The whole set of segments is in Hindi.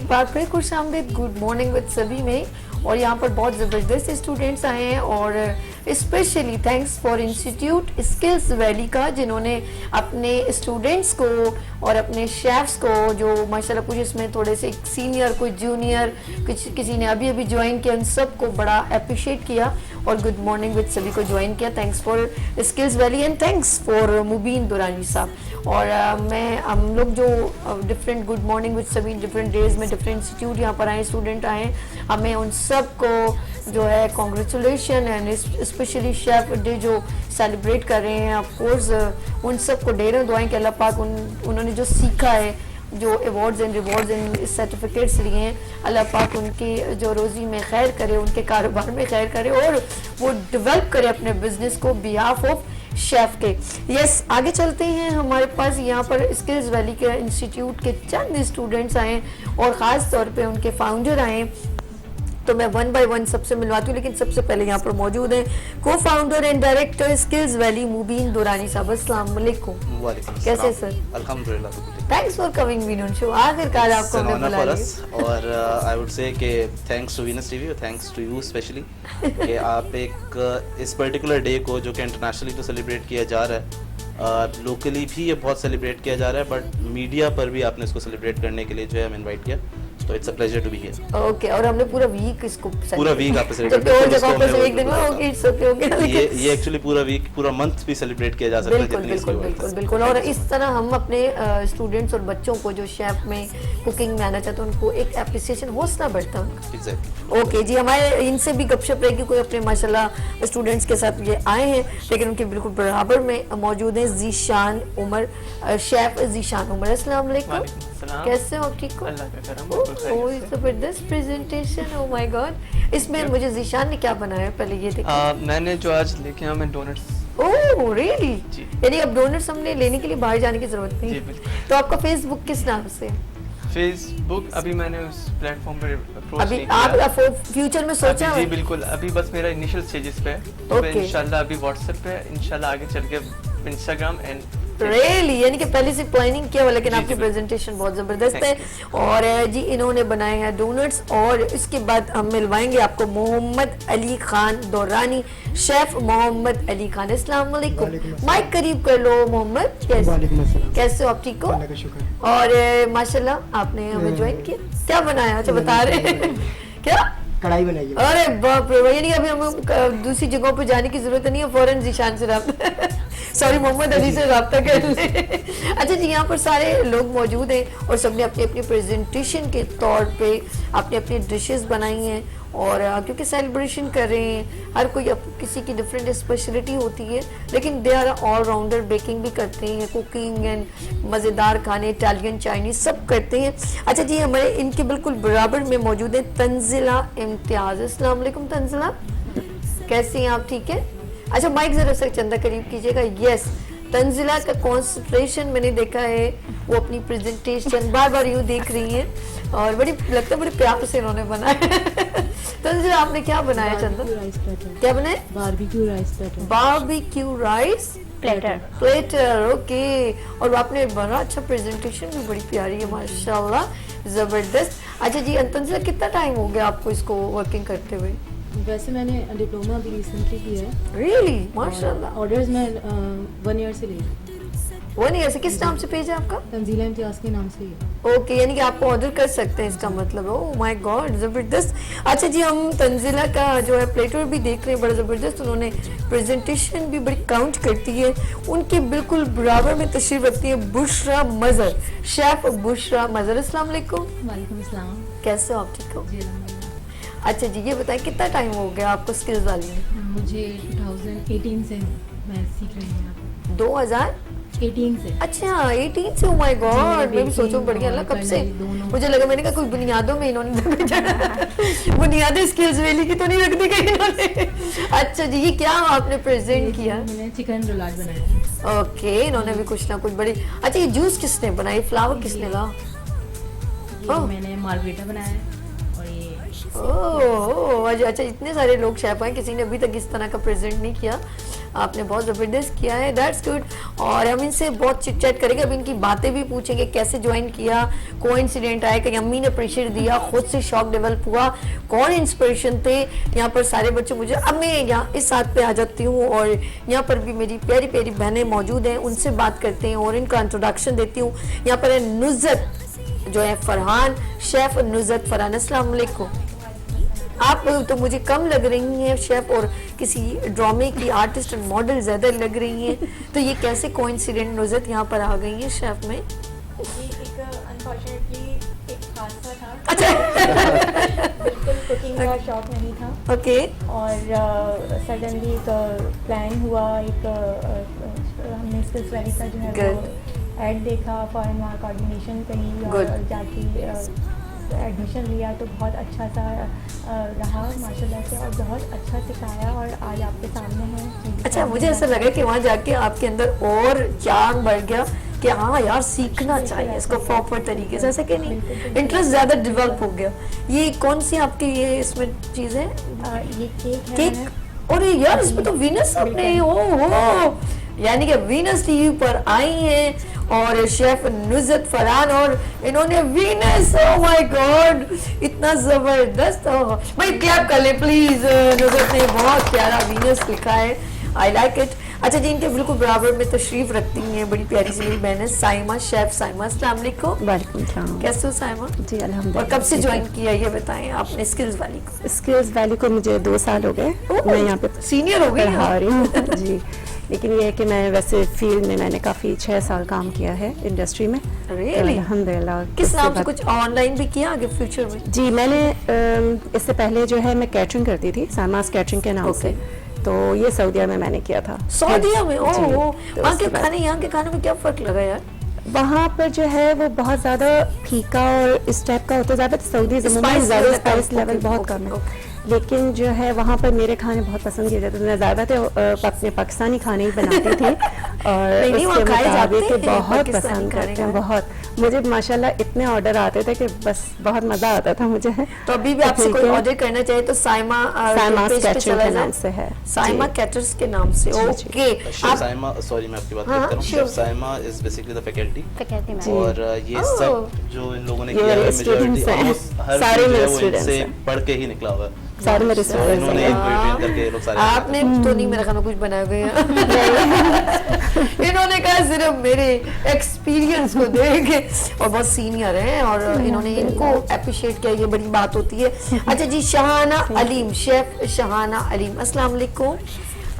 एक बार फिर खुशामदीद गुड मॉर्निंग विद सभी में। और यहाँ पर बहुत ज़बरदस्त स्टूडेंट्स आए हैं और specially thanks for institute skills valley का, जिन्होंने अपने स्टूडेंट्स को और अपने शेफ्स को जो माशाल्लाह कुछ इसमें थोड़े से सीनियर, कुछ जूनियर, किसी ने अभी अभी ज्वाइन किया, उन सबको बड़ा अप्रिशिएट किया और गुड मॉर्निंग विद सभी को ज्वाइन किया। Thanks for Skills Valley and thanks for Mubeen Durrani साहब। और हम लोग जो डिफरेंट गुड मॉर्निंग विद सभी डिफरेंट डेज में डिफरेंट इंस्टीट्यूट यहाँ पर आए, स्टूडेंट आए, हमें उन सबको जो है congratulation and specially chef day जो सेलिब्रेट कर रहे हैं, ऑफ कोर्स उन सबको ढेरों दुआएं कि अल्लाह पाक उन्होंने जो सीखा है, जो awards and rewards and certificates लिए हैं, अल्लाह पाक उनकी जो रोज़ी में खैर करे, उनके कारोबार में खैर करे और वो डेवलप करे अपने बिजनेस को बिहाफ ऑफ शेफ के। यस, आगे चलते हैं। हमारे पास यहाँ पर स्किल्स वैली के इंस्टीट्यूट के चंद स्टूडेंट्स आए और ख़ास तौर पे उनके फाउंडर आए, तो मैं वन बाय वन सबसे मिलवाती हूँ। लेकिन सबसे पहले यहाँ पर मौजूद हैं को founder and director Skills Valley Mubeen Durrani साहब। अस्सलाम वालेकुम। कैसे सर? अल्हम्दुलिल्लाह। थैंक्स फॉर कमिंग वीनू शो। आखिरकार आपको हमने बुला लिया। और आई वुड से कि थैंक्स टू वीनस टीवी और थैंक्स टू यू स्पेशली कि आप एक इस पर्टिकुलर डे को जो कि इंटरनेशनली तो सेलिब्रेट किया जा रहा है, लोकली भी ये बहुत सेलिब्रेट किया जा रहा है, बट मीडिया पर भी आपने इसको सेलिब्रेट करने के लिए जो है हमें इनवाइट किया, तो it's a pleasure to be here. Okay, और हमने पूरा वीक इसको पूरा वीक आपने सेलिब्रेट किया, जगह पर से एक दिन में ओके इट्स ओके ओके। ये एक्चुअली पूरा वीक, पूरा मंथ भी सेलिब्रेट किया जा सकता है जितनी इसकी बिल्कुल बिल्कुल बिल्कुल। और इस तरह हम अपने स्टूडेंट्स और बच्चों को जो शेफ में कुकिंग में आना चाहते हैं, उनको एक एप्रिसिएशन हौसला बढ़ता है उनका। एग्जैक्टली। ओके जी, हमारे इनसे भी गपशप रहेगी। कोई अपने माशाल्लाह स्टूडेंट्स के साथ ये आए हैं, लेकिन उनके बिल्कुल बराबर में मौजूद हैं जीशान उमर, शेफ जीशान उमर। अस्सलाम वालेकुम, कैसे हो? ठीक हो? अल्लाह का करम। ओह जबरदस्त प्रेजेंटेशन, ओह माय गॉड। इसमें मुझे जीशान ने क्या बनाया पहले ये देखिए। मैंने जो आज लेके आया मैं डोनट्स। Oh really? जी। यानी अब डोनट्स हमने लेने के लिए बाहर जाने की जरूरत नहीं। जी बिल्कुल। तो आपका फेसबुक किस नाम से? फेसबुक अभी मैंने उस प्लेटफॉर्म पर अप्रोच अभी नहीं किया। आप फ्यूचर में सोचा जी है? बिल्कुल, अभी बस मेरा इनिशियल स्टेजेस पे है, तो Okay. इंशाल्लाह अभी व्हाट्सएप पे, इंशाल्लाह आगे चल के इंस्टाग्राम एंड रियली, यानी कि पहले से प्लानिंग किया हुआ, लेकिन जी, आपकी जी, प्रेजेंटेशन बहुत जबरदस्त है। और जी इन्होंने बनाए हैं डोनट्स। और इसके बाद हम मिलवाएंगे आपको मोहम्मद अली खान दौरानी, शेफ मोहम्मद अली खान। अस्सलाम वालेकुम। माइक करीब कर लो मोहम्मद। कैसे हो आप? ठीक हो? और माशाल्लाह आपने हमें ज्वाइन किया, क्या बनाया? अच्छा बता रहे हैं क्या? कढ़ाई बनाई है। अरे बाप रे, यानी अभी हमें दूसरी जगहों पे जाने की जरूरत नहीं है, फौरन जीशान से रब्ता सॉरी मोहम्मद अली से रब्ता कर ले। अच्छा जी, यहाँ पर सारे लोग मौजूद हैं और सबने अपनी अपनी प्रेजेंटेशन के तौर पे अपनी अपनी डिशेस बनाई हैं। और क्योंकि सेलिब्रेशन कर रहे हैं, हर कोई किसी की डिफरेंट स्पेशलिटी होती है, लेकिन they are all rounder. Baking भी करते हैं, कुकिंग एंड मज़ेदार खाने, इटालियन, चाइनीज सब करते हैं। अच्छा जी, हमारे इनके बिल्कुल बराबर में मौजूद है तंजिला इम्तियाज। अस्सलाम वालेकुम तंजिला, कैसी हैं आप? ठीक है। अच्छा माइक जरा सर चंदा करीब कीजिएगा। यस, तंजिला का कॉन्सेंट्रेशन मैंने देखा है, वो अपनी प्रेजेंटेशन बार बार यूँ देख रही हैं और बड़ी लगता है बड़े प्यार से इन्होंने बनाया। तंजिला आपने क्या बनाया चंदा? क्या बनाया? Barbecue rice platter. Barbecue rice platter, okay. और आपने बड़ा अच्छा प्रेजेंटेशन भी बड़ी प्यारी है माशाल्लाह, जबरदस्त। अच्छा जी तंजिला, कितना टाइम हो गया आपको इसको वर्किंग करते हुए? वैसे मैंने डिप्लोमा भी रिसेंटली किया है। रियली? माशाल्लाह। ऑर्डर्स मैं 1 ईयर से ले रही हूँ। 1 ईयर से? किस नाम से पेज है आपका? तंजीला इम्तियाज के नाम से ही है। ओके, यानी कि आपको ऑर्डर कर सकते हैं, इसका मतलब। ओह माय गॉड, जबरदस्त। अच्छा जी, हम तंजिला का जो है प्लेटर भी देख रहे हैं, बड़ा जबरदस्त। उन्होंने प्रेजेंटेशन भी बड़ी काउंट करती है। उनके बिल्कुल बराबर में तशरीफ रखती है बुशरा मजहर, शेफ बुशरा मजहर। अस्सलाम वालेकुम। वालेकुम अस्सलाम। कैसे हो आप? ठीक हो? जी अल्हम्दुलिल्लाह। अच्छा जी, ये बताएं कितना टाइम हो गया आपको स्किल्स वाली में? मुझे 2018 से मैं सीख रही हूँ। 2018 से। अच्छा 18 से? ओ माय गॉड, मैं भी सोचूं बढ़ गया अल्लाह कब से। दोनों। मुझे लगा मैंने कहा कोई बुनियादों में इन्होंने बुनियादी स्किल्स वैली की तो नहीं रख दी गई इन्होंने। अच्छा जी, ये क्या आपने प्रेजेंट किया? मैंने चिकन रोलाड बनाया। ओके, इन्होंने भी कुछ ना कुछ बड़ी। अच्छा, ये जूस किसने बनाई, फ्लावर किसने ला? मैंने मार्गरेटा बनाया और ये ओह अच्छा, इतने सारे लोग शेफ हैं, किसी ने अभी तक इस तरह का प्रेजेंट नहीं किया। आपने बहुत ज़बरदस्त किया है, दैट्स गुड। और हम इनसे बहुत चिट चैट करेंगे, अब इनकी बातें भी पूछेंगे, कैसे ज्वाइन किया, कोइंसिडेंट आया कि अम्मी ने प्रेशर दिया, खुद से शौक डेवलप हुआ, कौन इंस्पिरेशन थे। यहाँ पर सारे बच्चे मुझे, अब मैं यहाँ इस साथ पे आ जाती हूँ और यहाँ पर भी मेरी प्यारी प्यारी बहनें मौजूद हैं, उनसे बात करते हैं और इनका इंट्रोडक्शन देती हूँ। यहाँ पर है नुज़त जो है फरहान, शेफ नुज़त फरहान, अस्सलाम वालेकुम। आप तो मुझे कम लग रही हैं शेफ, और किसी ड्रामे की आर्टिस्ट एंड मॉडल ज़्यादा लग रही हैं, तो ये कैसे कोइंसिडेंट नुज़त यहाँ पर आ गई है शेफ में? ये एक अनफॉर्चुनेटली एक हादसा था। अच्छा बिल्कुल कुकिंग का शौक नहीं था ओके और सडनली एक प्लान हुआ, एक हमने स्किल्स वैली का जो है वो ऐड देखा, फॉरन वहाँ कोऑर्डिनेशन करी और Good. जाके एडमिशन लिया तो बहुत अच्छा सा रहा माशाल्लाह से, और बहुत अच्छा सिखाया और आज आपके सामने है। अच्छा, मुझे ऐसा लगा कि वहाँ जाके आपके अंदर और चार्म बढ़ गया कि हाँ यार सीखना चाहिए इसको प्रॉपर तरीके से, ऐसा कि नहीं, इंटरेस्ट ज़्यादा डेवलप हो गया। ये कौन सी आपकी ये इसमें चीज़ है? ये केक है। केक, और यार इसमें तो वीनस आपने, ओहो, यानी कि वीनस टीवी पर आई हैं और शेफ नुज़त फरहान, और इन्होंने वीनस, ओह माय गॉड, इतना जबरदस्त। भाई क्लैप कर ले प्लीज, नुज़त ने बहुत प्यारा वीनस लिखा है, आई लाइक इट। अच्छा जी, इनके बिल्कुल बराबर में तशरीफ रखती हैं बड़ी प्यारी सी मेरी बहन है साइमा, शेफ साइमा, अस्सलाम वालेकुम। वालेकुम सलाम। कैसे हो साइमा? जी अल्हम्दुलिल्लाह। और कब से ज्वाइन किया ये बताएं आपने स्किल्स वैली को? स्किल्स वैली को मुझे 2 साल हो गए, मैं यहाँ पे सीनियर हो गई हैं? पढ़ा रही हूँ जी। लेकिन ये है कि मैं वैसे फील्ड में मैंने काफ़ी 6 साल काम किया है इंडस्ट्री में। Really? अल्हम्दुलिल्लाह। किस नाम से? बाद- कुछ ऑनलाइन भी किया आगे फ्यूचर में? जी मैंने इससे पहले जो है मैं कैटरिंग करती थी, सामास कैटरिंग के नाम से, तो ये सऊदीया में मैंने किया था। सऊदीया में? जी, ओह, तो वहाँ के उसके बाद- खाने यहाँ के खाने में क्या फर्क लगा यार? वहाँ पर जो है वो बहुत ज़्यादा फीका और इस टाइप का होता है, ज़्यादा सऊदी ज़मीन Spice में ज़्यादा level स्पाइस कम, लेवल okay, बहुत okay, कम है। okay. लेकिन जो है वहाँ पर मेरे खाने बहुत पसंद किए जाते थे, मैं ज़्यादातर अपने पाकिस्तानी खाने ही बनाती थी और नहीं, वहाँ उसके खाए जाते मुताबिक हैं बहुत पाकिस्तानी पसंद खाने करते हैं, का। बहुत। मुझे माशाल्लाह इतने ऑर्डर आते थे कि बस बहुत मज़ा आता था मुझे। तो अभी भी आपसे ठीक कोई है। ऑर्डर करना चाहे तो साइमा साइमास पेज पे कैटरिंग चला के जाए। नाम से है। साइमा जी। कैटर्स के नाम से, जी। ओके। शेफ आप साइमा, सॉरी मैं आपकी बात हाँ, करता हूँ, sure. Chef Saima is basically the faculty, faculty में। और ये Oh. सब जो इन लोगों ने ये किया है मेरे मेजॉरिटी students हैं। ऑलमोस्ट हर सारे चीज़ जो है मेरे वो students इनसे हैं। पढ़ के ही निकला हुआ है। सारे मेरे तो स्टूडेंट्स इन्होंने हैं। इनको ट्रेन करके ये लोग सारे आपने तो नहीं मेरा खाना कुछ बनाया हुआ है। इन्होंने कहा सिर्फ मेरे एक्सपीरियंस को देख के, और बहुत सीनियर हैं और इन्होंने इनको अप्रिशिएट किया, ये बड़ी बात होती है। अच्छा जी, शहाना अलीम, शेफ शहाना अलीम, अस्सलाम वालेकुम।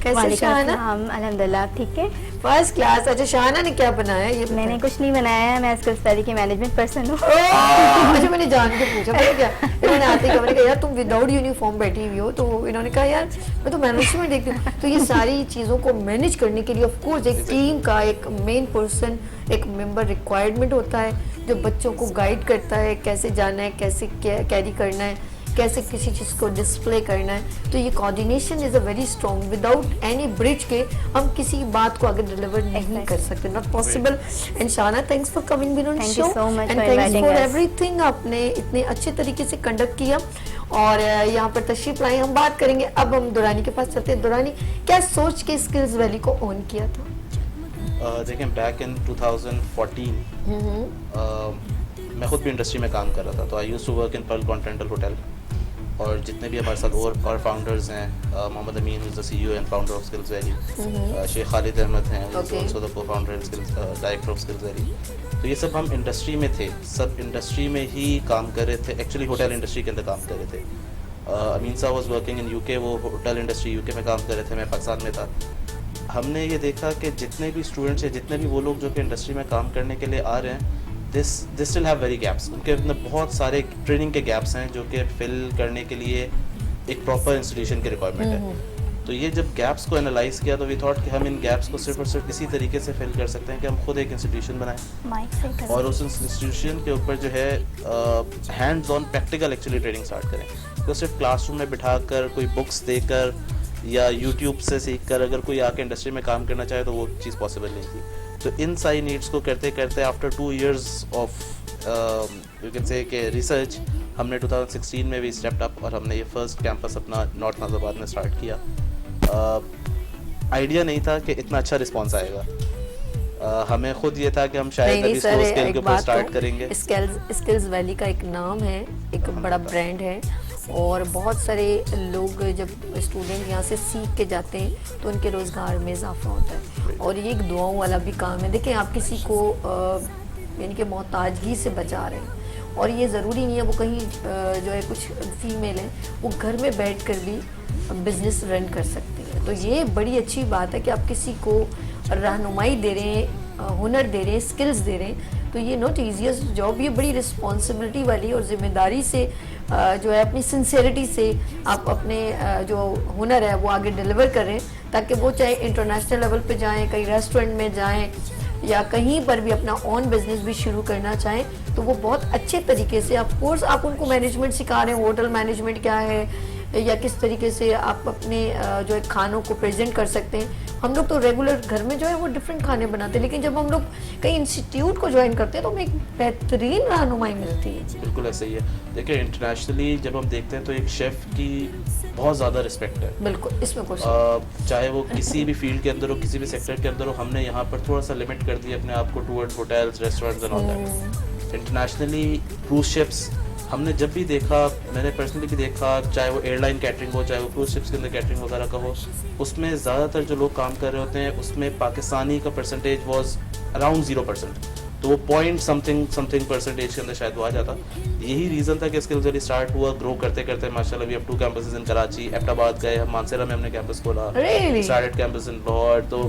कैसे शहाना? अल्हम्दुलिल्लाह ठीक है। First class. अच्छा, शहाना ने क्या बनाया ये बताएं। मैंने कुछ नहीं बनाया है, मैं स्किल्स वैली की मैनेजमेंट पर्सन हूँ। अच्छा, मैंने जान के पूछा, पता क्या, इन्होंने आते ही मैंने कहा यार तुम विदाउट यूनिफॉर्म बैठी हुई हो, तो इन्होंने कहा यार मैं तो मैनेजमेंट देखती हूँ। तो ये सारी चीज़ों को मैनेज करने के लिए ऑफ कोर्स एक टीम का एक मेन पर्सन, एक मेंबर रिक्वायरमेंट होता है जो बच्चों को गाइड करता है, कैसे जाना है, कैसे कैरी करना है, कैसे किसी चीज़ को डिस्प्ले करना है। तो ये coordination is a very strong, without any bridge के हम किसी बात को आगे डिलीवर नहीं कर सकते, not possible. And Shana, thanks for coming been on Thank show you so much and for thanks inviting for us. Everything. आपने इतने अच्छे तरीके से कंडक्ट किया और यहाँ पर तशरीफ लाई, हम बात करेंगे। अब हम दुरानी के पास चलते हैं। दुरानी, क्या सोच के स्किल्स वैली को ऑन किया था? देखें, बैक इन 2014 मैं खुद भी इंडस्ट्री में काम कर रहा था, तो I used to work in Pearl Continental hotel, और जितने भी हमारे साथ और फाउंडर्स हैं, Mohammad Amin is the CEO and founder of Skills Valley, Sheikh Khalid Ahmed हैं, Okay. Also the co-founder and skills director of Skills Valley. तो ये सब हम इंडस्ट्री में थे, सब इंडस्ट्री में ही काम कर रहे थे, एक्चुअली होटल इंडस्ट्री के अंदर काम कर रहे थे। अमीन साहब वाज वर्किंग इन यूके, वो होटल इंडस्ट्री यूके में काम कर रहे थे, मैं पाकिस्तान में था। हमने ये देखा कि जितने भी स्टूडेंट्स हैं, जितने भी वो लोग जो कि इंडस्ट्री में काम करने के लिए आ रहे हैं, this still have very gaps, उनके अंदर बहुत सारे ट्रेनिंग के गैप्स हैं जो कि फिल करने के लिए एक प्रॉपर इंस्टीट्यूशन की रिक्वायरमेंट है। तो ये जब गैप्स को एनालाइज किया तो वी थॉट कि हम इन गैप्स को सिर्फ और सिर्फ इसी तरीके से फिल कर सकते हैं कि हम खुद एक इंस्टीट्यूशन बनाएं, माइक से करो। और उस इंस्टीट्यूशन के ऊपर जो है hands on practical actually training start करें। तो सिर्फ क्लासरूम में बिठाकर, कोई बुक्स देकर या यूट्यूब से सीख कर अगर कोई आके इंडस्ट्री में काम करना चाहे तो वो चीज़ पॉसिबल नहीं थी। तो इन सारी नीड्स को करते करते after 2 years of you can say कि रिसर्च, हमने 2016 में भी स्टेप्ड अप और हमने ये फर्स्ट कैंपस अपना नॉर्थ नाज़ाबाद में स्टार्ट किया। आइडिया नहीं था कि इतना अच्छा रिस्पॉन्स आएगा। हमें खुद ये था कि हम शायद नहीं अभी सर, इसको स्केल के एक ऊपर बात स्टार्ट तो करेंगे। स्किल्स वैली का एक नाम है, एक बड़ा ब्रांड है, और बहुत सारे लोग जब स्टूडेंट यहाँ से सीख के जाते हैं तो उनके रोज़गार में इजाफा होता है, और ये एक दुआओं वाला भी काम है। देखिए आप किसी को यानी कि मोहताजगी से बचा रहे हैं, और ये ज़रूरी नहीं है वो कहीं जो है कुछ फीमेल है वो घर में बैठ कर भी बिजनेस रन कर सकती है। तो ये बड़ी अच्छी बात है कि आप किसी को रहनुमाई दे रहे हैं, हुनर दे रहे हैं, स्किल्स दे रहे हैं, तो ये नॉट ईजीएस्ट जॉब, ये बड़ी रिस्पॉन्सिबिलिटी वाली और ज़िम्मेदारी से जो है अपनी सिंसेरिटी से आप अपने जो हुनर है वो आगे डिलीवर करें, ताकि वो चाहे इंटरनेशनल लेवल पे जाएं, कहीं रेस्टोरेंट में जाएं या कहीं पर भी अपना ऑन बिजनेस भी शुरू करना चाहें, तो वो बहुत अच्छे तरीके से ऑफ कोर्स आप उनको मैनेजमेंट सिखा रहे हैं, होटल मैनेजमेंट क्या है या किस तरीके से आप अपने जो है खानों को प्रेजेंट कर सकते हैं। हम लोग तो रेगुलर घर में जो है वो डिफरेंट खाने बनाते हैं, लेकिन जब हम लोग कहीं इंस्टीट्यूट को ज्वाइन करते हैं तो हमें एक बेहतरीन रहनुमाई मिलती है। बिल्कुल ऐसा ही है। देखिए इंटरनेशनली जब हम देखते हैं तो एक शेफ़ की बहुत ज़्यादा रिस्पेक्ट है। बिल्कुल, इसमें कुछ चाहे वो किसी भी फील्ड के अंदर हो, किसी भी सेक्टर के अंदर हो, हमने यहाँ पर थोड़ा सा लिमिट कर दिया अपने आप को towards hotels, restaurants and all that. Internationally cruise ships हमने जब भी देखा, मैंने पर्सनली भी देखा, चाहे वो एयरलाइन कैटरिंग हो, चाहे वो क्रूज शिप्स के अंदर कैटरिंग वगैरह का हो, उसमें ज़्यादातर जो लोग काम कर रहे होते हैं उसमें पाकिस्तानी का परसेंटेज वाज अराउंड 0%, तो वो पॉइंट समथिंग परसेंटेज के अंदर शायद वो आ जाता। यही रीज़न था कि स्किल्स वैली स्टार्ट हुआ, ग्रो करते करते माशाल्लाह वी हैव 2 कैंपसेस इन कराची, एबटाबाद गए हम, मानसेरा में हमने कैंपस खोला, स्टार्टेड कैंपस इन लाहौर। तो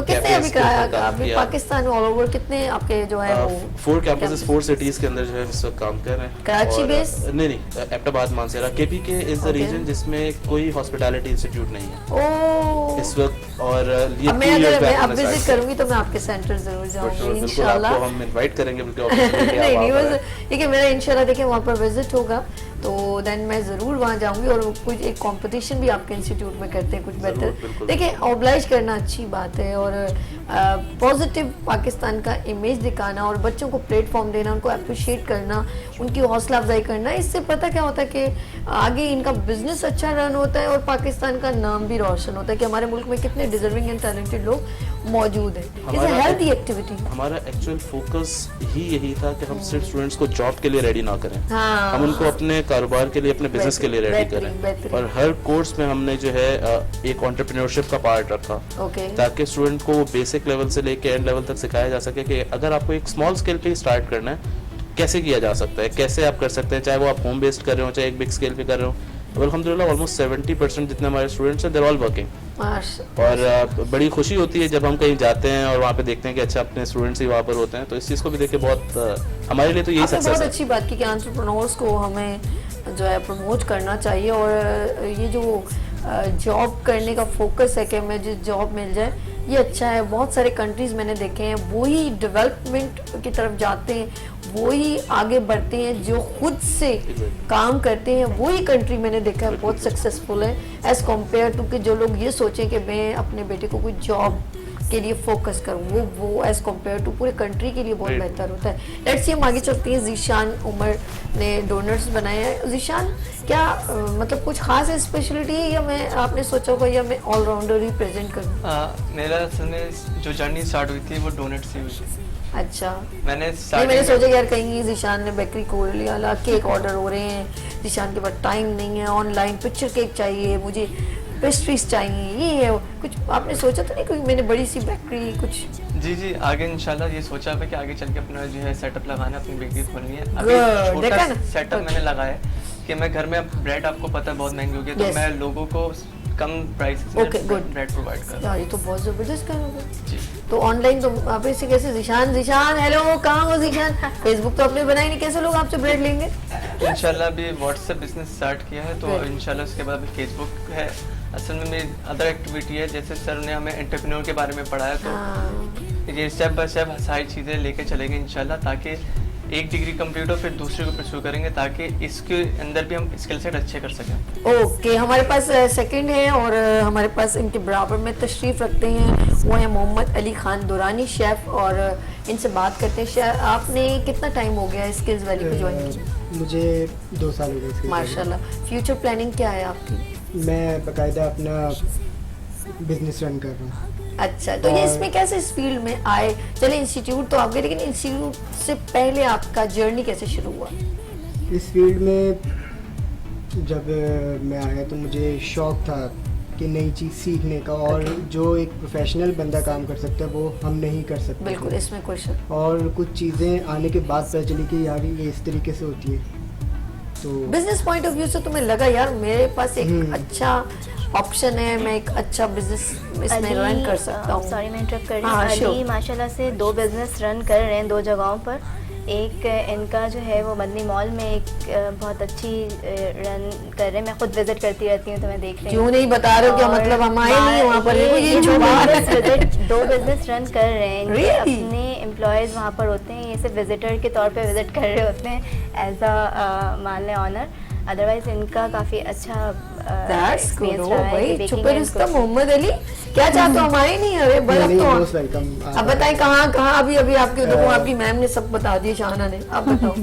कितने अभी पाकिस्तान में ऑल ओवर कितने आपके जो है वो 4 कैंपसेस 4 सिटीज के अंदर जो है इस वक्त काम कर रहे हैं। कराची बेस? नहीं, Abbottabad, Mansehra, KPK is the region जिसमें कोई हॉस्पिटैलिटी इंस्टीट्यूट नहीं है इस वक्त। और ये अब मैं अगर मैं अब विजिट करूंगी तो मैं आपके सेंटर जरूर जाऊंगी इंशाल्लाह। हम इनवाइट करेंगे बल्कि नहीं बस देखिए मेरा इंशाल्लाह देखिए वहाँ पर विजिट होगा तो देन मैं ज़रूर वहाँ जाऊंगी, और कुछ एक कंपटीशन भी आपके इंस्टीट्यूट में करते हैं कुछ बेहतर। देखिए ऑब्लाइज करना अच्छी बात है, और पॉजिटिव पाकिस्तान का इमेज दिखाना और बच्चों को प्लेटफॉर्म देना, उनको अप्रिशिएट करना, उनकी हौसला अफजाई करना, इससे पता क्या होता है कि आगे इनका बिजनेस अच्छा रन होता है और पाकिस्तान का नाम भी रोशन होता है कि हमारे मुल्क में कितने डिजर्विंग एंड टैलेंटेड लोग मौजूद है। It's a healthy activity. हमारा एक्चुअल फोकस ही यही था कि हम सिर्फ स्टूडेंट्स को जॉब के लिए रेडी ना करें, हाँ, हम उनको अपने कारोबार के लिए, अपने बिजनेस के लिए रेडी करें। और हर कोर्स में हमने जो है एक एंटरप्रेन्योरशिप का पार्ट रखा, ताकि स्टूडेंट को बेसिक लेवल से लेके एंड लेवल तक सिखाया जा सके कि अगर आपको एक स्मॉल स्केल पे स्टार्ट करना है कैसे किया जा सकता है, कैसे आप कर सकते हैं, चाहे वो आप होम बेस्ड कर रहे हो चाहे एक बिग स्केल पे कर रहे हो। अल्हम्दुलिल्लाह ऑलमोस्ट 70% जितने हमारे स्टूडेंट्स हैं दे आर ऑल वर्किंग, और बड़ी खुशी होती है जब हम कहीं जाते हैं और वहाँ पे देखते हैं कि अच्छा अपने स्टूडेंट्स ही वहाँ पर होते हैं, तो इस चीज़ को भी देख के बहुत हमारे लिए तो यही सक्सेस है। बहुत अच्छी बात की कि एंटरप्रेन्योर्स को हमें जो है प्रमोट करना चाहिए, और ये जो जॉब करने का फोकस है कि हमें जो जॉब मिल जाए ये अच्छा है। बहुत सारे कंट्रीज मैंने देखे हैं वही डेवलपमेंट की तरफ जाते हैं, वही आगे बढ़ते हैं, जो खुद से काम करते हैं वही कंट्री मैंने देखा है बहुत सक्सेसफुल है एज कम्पेयर टू कि जो लोग ये सोचें कि मैं अपने बेटे को कोई जॉब के लिए फोकस करूँ, वो एज कम्पेयर टू पूरे कंट्री के लिए बहुत बेहतर होता है। लेट्स सी हम आगे चलते हैं। जीशान उमर ने डोनर्स बनाए हैं। जीशान क्या मतलब कुछ खास स्पेशलिटी है या मैं आपने सोचा होगा या मैं ऑलराउंडर ही प्रेजेंट करूँ? मेरा असल में जो जर्नी स्टार्ट हुई थी वो डोनट से हुई थी। अच्छा, मैंने सोचा यार कहीं जीशान ने बेकरी खोल लिया, केक ऑर्डर हो रहे हैं, जीशान के पास टाइम नहीं है, ऑनलाइन पिक्चर केक चाहिए, मुझे पेस्ट्रीज चाहिए, ये है कुछ आपने सोचा तो नहीं कोई मैंने बड़ी सी बेकरी कुछ? जी आगे इंशाल्लाह ये सोचा है कि आगे चल के अपना जो है सेटअप लगाना है, अपनी बेकरी खोलनी है। अभी छोटा सेटअप मैंने लगाया है कि मैं घर में, ब्रेड आपको पता है बहुत महंगी हो गई, तो मैं लोगों को कम प्राइस में ब्रेड प्रोवाइड कर रहा हूं। ये तो बहुत जबरदस्त काम होगा जी। तो ऑनलाइन तो आप इसे कैसे जीशान हेलो कहाँ हो जीशान, फेसबुक तो आपने बनाई नहीं, कैसे लोग आपसे ब्रेड लेंगे? इंशाल्लाह अभी व्हाट्सएप बिजनेस स्टार्ट किया है, तो इंशाल्लाह उसके बाद फेसबुक है। असल में मेरी अदर एक्टिविटी है, जैसे सर ने हमें एंटरप्रेन्योर के बारे में पढ़ाया, तो ये स्टेप बाय स्टेप सारी चीज़ें लेके चलेंगे इंशाल्लाह, ताकि एक डिग्री कंप्लीट हो फिर दूसरे को परस्यू करेंगे, ताकि इसके अंदर भी हम स्किल सेट अच्छे कर सकें। ओके, हमारे पास सेकंड है और हमारे पास इनके बराबर में तशरीफ़ रखते हैं, वो है मोहम्मद अली खान दुरानी शेफ़, और इनसे बात करते हैं। शेफ़ आपने कितना टाइम हो गया स्किल्स वैली को ज्वाइन किया? मुझे 2 साल हो गए। माशाल्लाह। फ्यूचर प्लानिंग क्या है आपकी? मैं बाकायदा अपना बिजनेस रन कर रहा हूँ। अच्छा, तो ये और- इसमें कैसे इस फील्ड में आए? चले इंस्टीट्यूट तो आप गए, लेकिन इंस्टीट्यूट से पहले आपका जर्नी कैसे शुरू हुआ? इस फील्ड में जब मैं आया तो मुझे शौक था कि नई चीज़ सीखने का, और जो एक प्रोफेशनल बंदा काम कर सकता है वो हम नहीं कर सकते। बिल्कुल, इसमें कोई शक। और कुछ चीज़ें आने के बाद पता चली कि यार ये इस तरीके से होती है। तो बिजनेस पॉइंट ऑफ व्यू से तुम्हें लगा यार मेरे पास एक हम्म। अच्छा ऑप्शन है, मैं एक अच्छा बिजनेस इसमें रन कर सकता हूँ। सॉरी मैं इंटरप्ट कर रही हाँ, हूँ। अली sure. माशाल्लाह से 2 बिजनेस रन कर रहे हैं 2 जगहों पर। एक इनका जो है वो मदनी मॉल में एक बहुत अच्छी रन कर रहे हैं। मैं खुद विजिट करती रहती हूँ तो मैं देख रही क्यों हूँ। नहीं बता रहे हो? क्या और मतलब हम आए नहीं वहाँ पर? देखो ये दो छुपा है। दो बिजनेस रन कर रहे हैं। इनके Really? अपने एम्प्लॉयज़ वहाँ पर होते हैं, ये सिर्फ विजिटर के तौर पे विजिट कर रहे होते हैं एज अ मान लें ऑनर। अदरवाइज इनका काफ़ी अच्छा That's good. experience ओ रहा है भाई, कि baking छुपे and रुस्तम cooking। मोहम्मद अली, क्या चाहते हो? हम आए नहीं? अरे बर्फ नहीं, तो most welcome। अब बताएं कहाँ कहाँ? अभी अभी आपके देखो आपकी मैम ने सब बता दिया, शाहना ने। आप बताओ।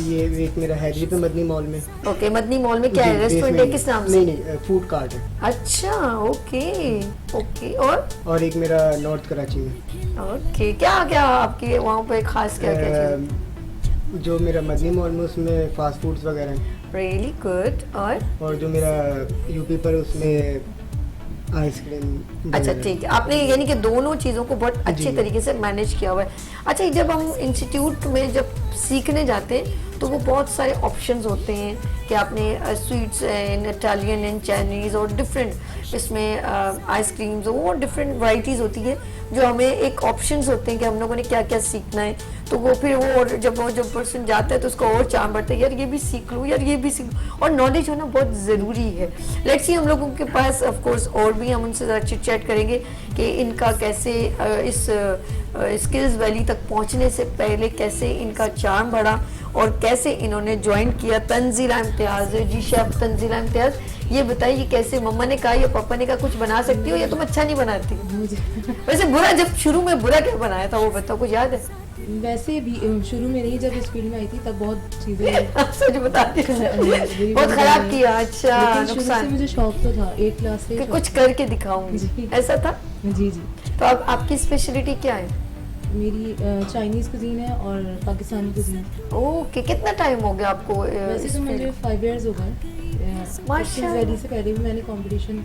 ये एक मेरा हैदरी पे मदनी मॉल में। ओके, मदनी मॉल में क्या है? जी, रेस्टोरेंट है? basement किस नाम में। से? नहीं, फूड कार्ट है। अच्छा, ओके ओके। और एक मेरा नॉर्थ कराची में। ओके, क्या क्या आपके वहाँ पे खास क्या क्या चीज़? जो मेरा मदनी मॉल में उसमें फास्ट फूड्स वगैरह हैं, रियली गुड। और जो मेरा यूपी पर उसमें आइसक्रीम। अच्छा ठीक है, आपने यानी कि दोनों चीज़ों को बहुत अच्छे जी। तरीके से मैनेज किया हुआ है। अच्छा, जब हम इंस्टीट्यूट में जब सीखने जाते हैं तो वो बहुत सारे ऑप्शंस होते हैं कि आपने sweets and Italian and Chinese और डिफरेंट इसमें आइसक्रीम्स, वो डिफरेंट वैरायटीज़ होती है जो हमें एक ऑप्शंस होते हैं कि हम लोगों ने क्या क्या सीखना है। तो वो फिर वो और जब पर्सन जाता है तो उसको और चाम बढ़ता है, यार ये भी सीख लूँ, यार ये भी सीख लूँ। और नॉलेज होना बहुत ज़रूरी है। लेट्स सी, हम लोगों के पास ऑफ कोर्स और भी, हम उनसे ज़रा चिट चैट करेंगे कि इनका कैसे इस स्किल्स वैली तक पहुंचने से पहले कैसे इनका चार्म बढ़ा और कैसे इन्होंने ज्वाइन किया। तंजीला इम्तियाज़, जी शेफ तंजीला इम्तियाज़, ये बताइए कैसे? मम्मा ने कहा या पापा ने कहा कुछ बना सकती हो या तुम अच्छा नहीं बनाती? वैसे बुरा, जब शुरू में बुरा क्या बनाया था वो बताओ, कुछ याद है? वैसे भी शुरू में नहीं, जब इस फील्ड में आई थी तब बहुत चीज़ें सच बता दी, बहुत खराब किया। अच्छा, लेकिन शुरू से नुकसान मुझे शौक तो था, 8 क्लास से कि शौक कुछ था। करके दिखाऊंगी, जी। ऐसा था? जी जी। तो अब आपकी स्पेशलिटी क्या है? मेरी चाइनीज़ कुजीन है और पाकिस्तानी कुजीन। ओके, कितना टाइम हो गया आपको वैसे इस तो मुझे फील्ड? 5 इयर्स हो गए। माशाल्लाह। स्किल्स वैली से पहले भी मैंने कंपटीशन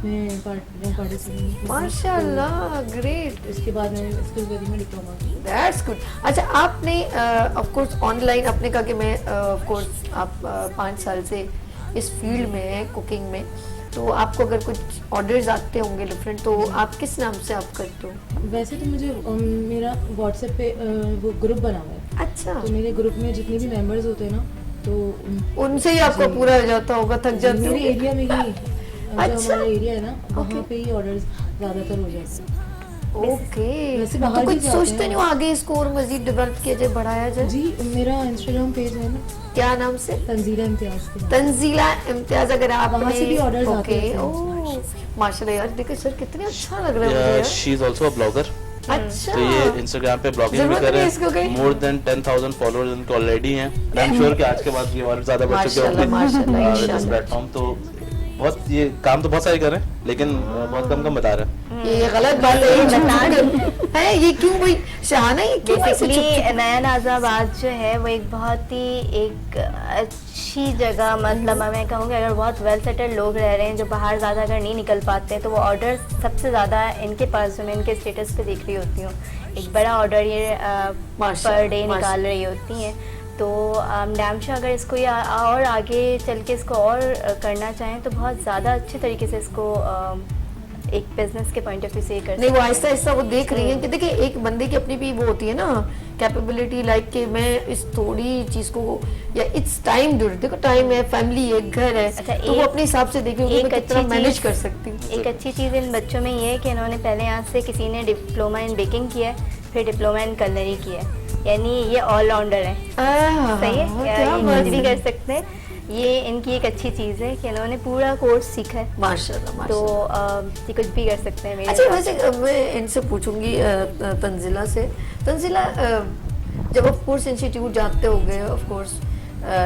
में पार्टिसिपेट किया। माशाल्लाह, ग्रेट, इसके बाद मैंने स्किल्स वैली में डिप्लोमा किया। That's good. अच्छा, आपने ऑफ कोर्स ऑनलाइन आपने कहा कि मैं ऑफ कोर्स आप 5 साल से इस फील्ड में हैं कुकिंग में, तो आपको अगर कुछ ऑर्डर्स आते होंगे डिफरेंट, तो आप किस नाम से आप करते हो? वैसे तो मुझे मेरा व्हाट्सएप पे वो ग्रुप बना हुआ है। अच्छा, तो मेरे ग्रुप में जितने भी मेंबर्स होते हैं ना, तो उनसे ही आपका जी। पूरा हो जाता होगा, थक जाते मेरे होंगे? एरिया में ही जो अच्छा। हमारा एरिया है ना, वहाँ Okay. पे ही ऑर्डर्स ज़्यादातर हो जाते हैं। ओके, वैसे तो बाहर भी कुछ जाते सोचते हैं। नहीं हो आगे इसको और मजीद डेवलप किया जाए, बढ़ाया जाए? जी, मेरा इंस्टाग्राम पेज है ना, क्या नाम से? तंजीला इम्तियाज़ के नाम। तंजीला इम्तियाज। अगर आप वहाँ से भी orders आते ओके, हैं। ओह माशाल्लाह यार, देखो सर कितने अच्छा लग रहा है मुझे यार। She is also a blogger. अच्छा, तो ये इंस्टाग्राम पे ब्लॉगिंग भी जरूरत कर नहीं रहे इसको कहीं। हैं। मोर देन 10,000 फॉलोअर्स इनके ऑलरेडी हैं। आई एम श्योर कि आज के बाद ये और ज्यादा बढ़ चुके माशाल्लाह, माशाल्लाह, होंगे इस इंशाल्लाह। प्लेटफॉर्म। तो बहुत ये काम तो बहुत सारे कर रहे हैं, लेकिन बहुत कम कम बता रहे हैं। ये गलत बात है, ये झूठ है। ये क्यों भाई शाहाना, ये क्यों ऐसे बेसिकली नया नाजाबाद जो है वो एक बहुत ही एक अच्छी जगह, मतलब मैं कहूँगी अगर बहुत वेल सेटल्ड लोग रह रहे हैं जो बाहर ज़्यादा अगर नहीं निकल पाते, तो वो ऑर्डर सबसे ज़्यादा इनके पास, जो मैं इनके स्टेटस पे देख रही होती हूँ, एक बड़ा ऑर्डर ये पर डे निकाल रही होती हैं। तो डैम अगर इसको ये और आगे चल के इसको और करना चाहें तो बहुत ज़्यादा अच्छे तरीके से इसको एक बिजनेस के पॉइंट ऑफ व्यू से कर नहीं, वो आहिस्ता आहिस्ता वो देख रही है कि देखिए एक बंदे की अपनी भी वो होती है ना कैपेबिलिटी, लाइक कि मैं इस थोड़ी चीज को या इट्स टाइम, देखो टाइम है, फैमिली है, घर है, अच्छा, तो वो अपने हिसाब से देखेगी मैं कितना मैनेज कर सकती हूँ। एक अच्छी चीज़ इन बच्चों में ये है कि इन्होंने पहले यहाँ से किसी ने डिप्लोमा इन बेकिंग किया है, फिर डिप्लोमा इन कलरी किया है, यानी ये ऑलराउंडर है। सही है, या ये कुछ भी कर सकते हैं। ये इनकी एक अच्छी चीज़ है कि इन्होंने पूरा कोर्स सीखा है, माशाल्लाह, तो माशाल्लाह। ये कुछ भी कर सकते हैं मेरे अच्छा, हिसाब वैसे मैं इनसे पूछूंगी तंजिला से। तंजिला, जब ऑफ कोर्स इंस्टीट्यूट जाते होगे, ऑफ कोर्स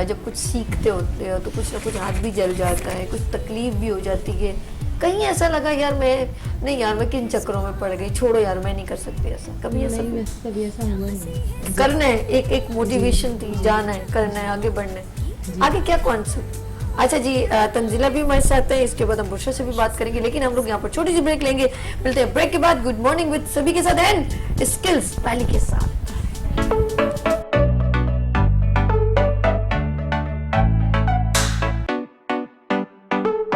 जब कुछ सीखते होते हो तो कुछ ना कुछ हाथ भी जल जाता है, कुछ तकलीफ भी हो जाती है, कहीं ऐसा लगा यार मैं नहीं यार मैं किन चक्करों में पड़ गई, छोड़ो यार मैं नहीं कर सकती ऐसा, कभी ऐसा नहीं, वैसे कभी ऐसा हुआ नहीं। करना है, एक मोटिवेशन थी, जाना है, करना है, आगे बढ़ना है। आगे क्या कॉन्सेप्ट? अच्छा जी, तंजिला भी हमारे साथ है, इसके बाद हम बुशरा से भी बात करेंगे, लेकिन हम लोग यहाँ पर छोटी सी ब्रेक लेंगे। मिलते हैं ब्रेक के बाद गुड मॉर्निंग विद सभी के साथ एंड स्किल्स वैली के साथ।